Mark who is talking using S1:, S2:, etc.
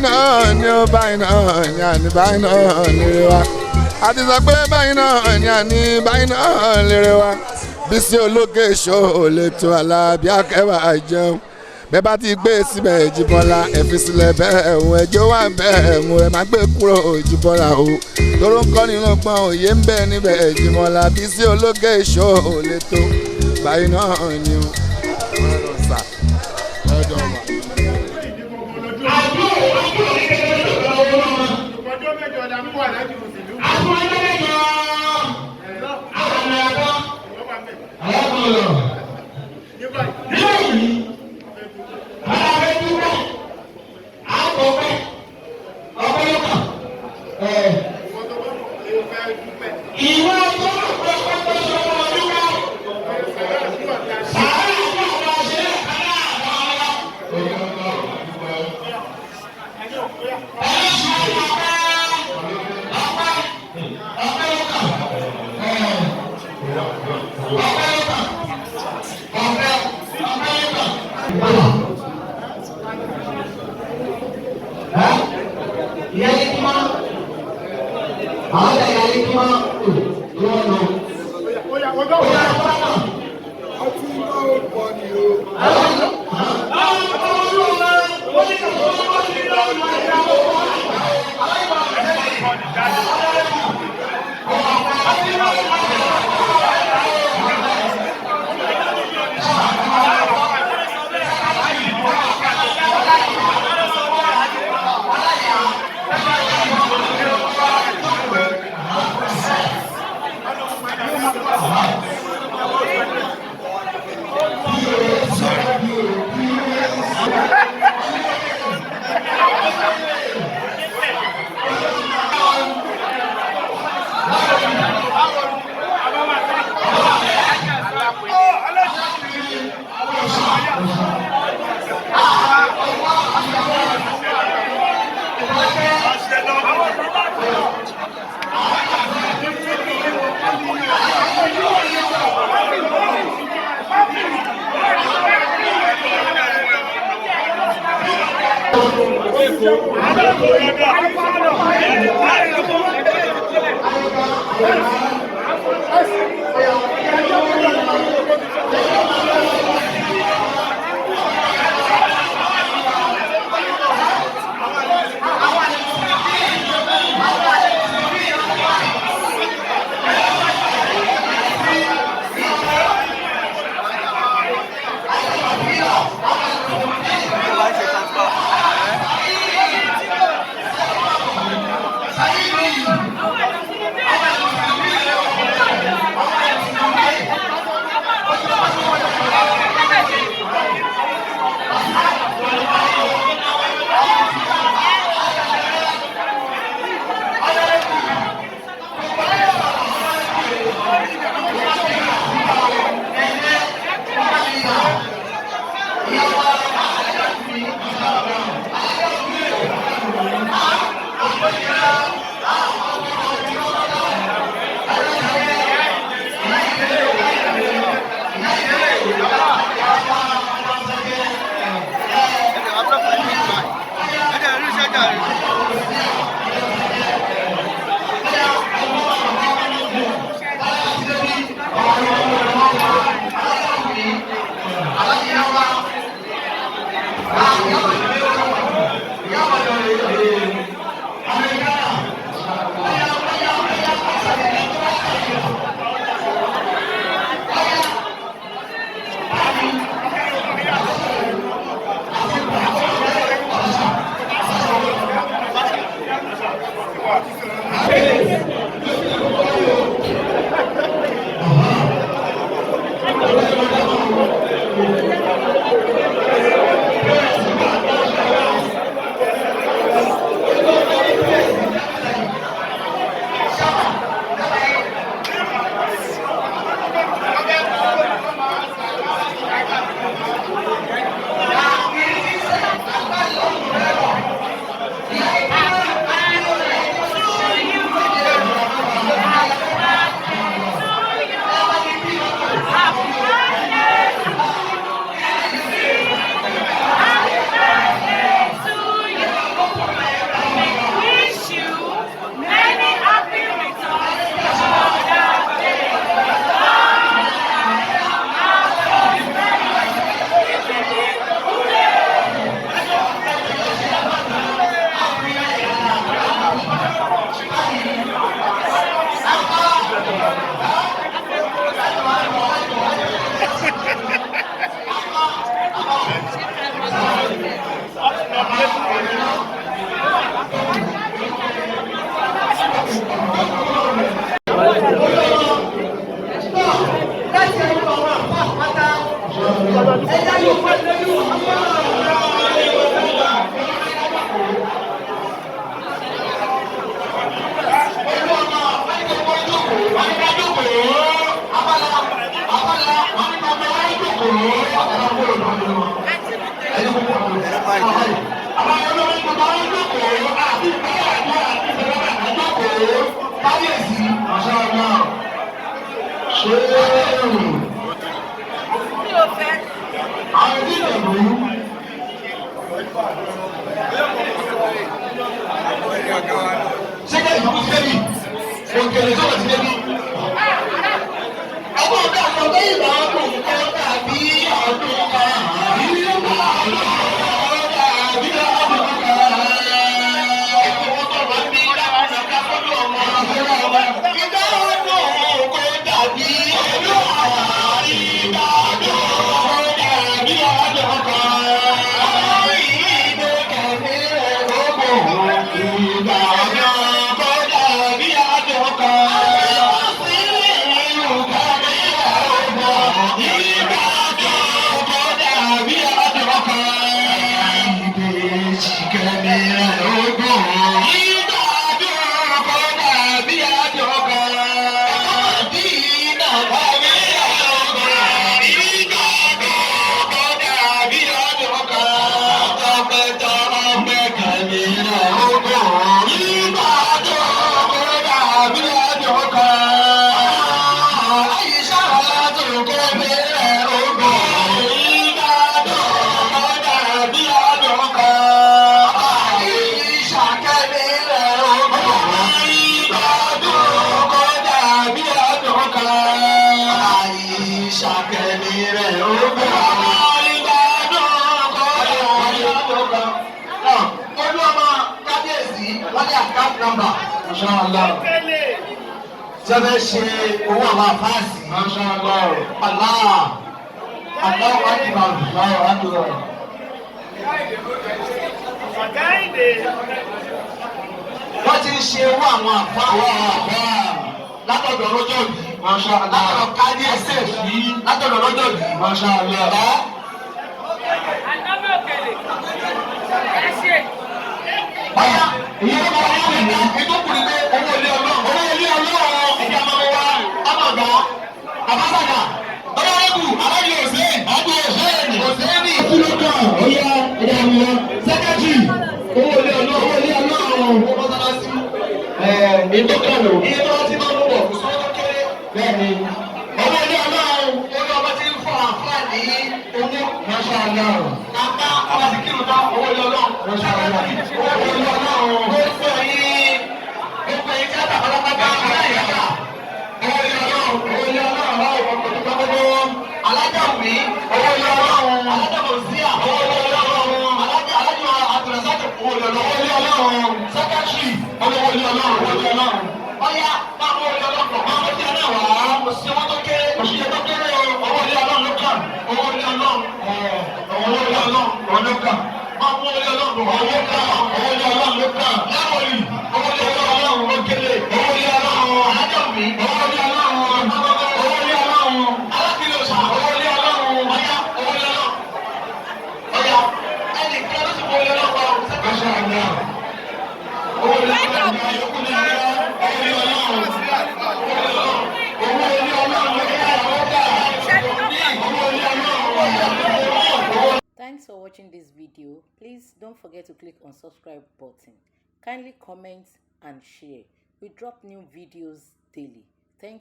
S1: náà ni ó báyìí náà ni àní báyìí náà lérè wa àti sọ pé báyìí náà ni àní báyìí náà lérè wa Bísí Olókè Show lè tó Alábí Akẹ́wà jẹun bẹ́ẹ̀ bá ti gbé síbẹ̀ Jíbọ́lá ẹ fi sílẹ̀ bẹ́ẹ̀ ẹ̀hún ẹjọ́ wà bẹ́ẹ̀ mú ẹ má gbé kúrò Jíbọ́lá o tóró ń kọ́ nínú gbọ́n òye ń bẹ níbẹ̀ Jíbọ́lá Bísí Olókè Show lè tó báyìí náà ni o.
S2: Sẹ́fẹ̀ ṣe owó àwọn afáàsì. Allah Akbar. Wọ́n ti ń ṣe owó àwọn afáàsì. Látọ̀dọ̀ lọ́jọ́ bí. Látọ̀dọ̀ kárí ẹsẹ̀ bí. Látọ̀dọ̀ lọ́jọ́ bí. Báyà èyí ló máa ń rìn ní ìdókùnrin pé owó ilé ọlọ́run ẹ̀jẹ̀ máa wá ọmọọ̀gá àbáṣàdà ọlọ́rẹ́bù aláyé òsèèni ọ̀yá ẹ̀jẹ̀ àmì lọ sẹ́kẹ́tì owó ilé ọlọ́run owó mọ́sálásí ìdókànlò iye tó wá ti máa ń bọ̀ kò sọ́wọ́ kéré bẹ́ẹ̀ ni owó ilé ọlọ́run owó ọba ti ń fọ àǹfààní owó Masha Allah àpá ọba ti kírun tán owó ilé ọlọ́run sẹ́kẹ́tì owó ilé ọlọ́run gbogbo yín tí a tàbí ọlọ́pàá aláìyára owó ilé ọlọ́run láì fọkàn tó gbọ́ gbogbo alájà òbí owó ilé ọlọ́run alájà mọ̀síà owó ilé ọlọ́run alájà àtúnṣe owó ilé ọlọ́run sẹ́kẹ́tì owó ilé ọlọ́run ọ̀yá máa owó ilé ọlọ́run máa mọ̀ sí ẹ̀ náà wá kò sí owó tó kéré kò sí owó tó kéré owó ilé ọlọ́run ló kàn owó ilé ọlọ́run ló kàn máa mú owó ilé ọlọ́run owó ilé ọlọ́run ló kàn láwọ̀lì owó ilé ọlọ́run ló kéré owó ilé ọlọ́run alájọ mi owó ilé ọlọ́run alákìlọ̀sà owó ilé ọlọ́run ọ̀yá owó ilé ọlọ́run ọ̀yá ẹnì kan ló sì owó ilé ọlọ́run sẹ́kọ̀ọ́sì àná owó ilé ọlọ́run ayọ̀kú ní ọ̀yá owó ilé ọlọ́run owó ilé ọlọ́run
S3: Thanks for watching this video. Please don't forget to click on subscribe button. Kindly comment and share. We drop new videos daily.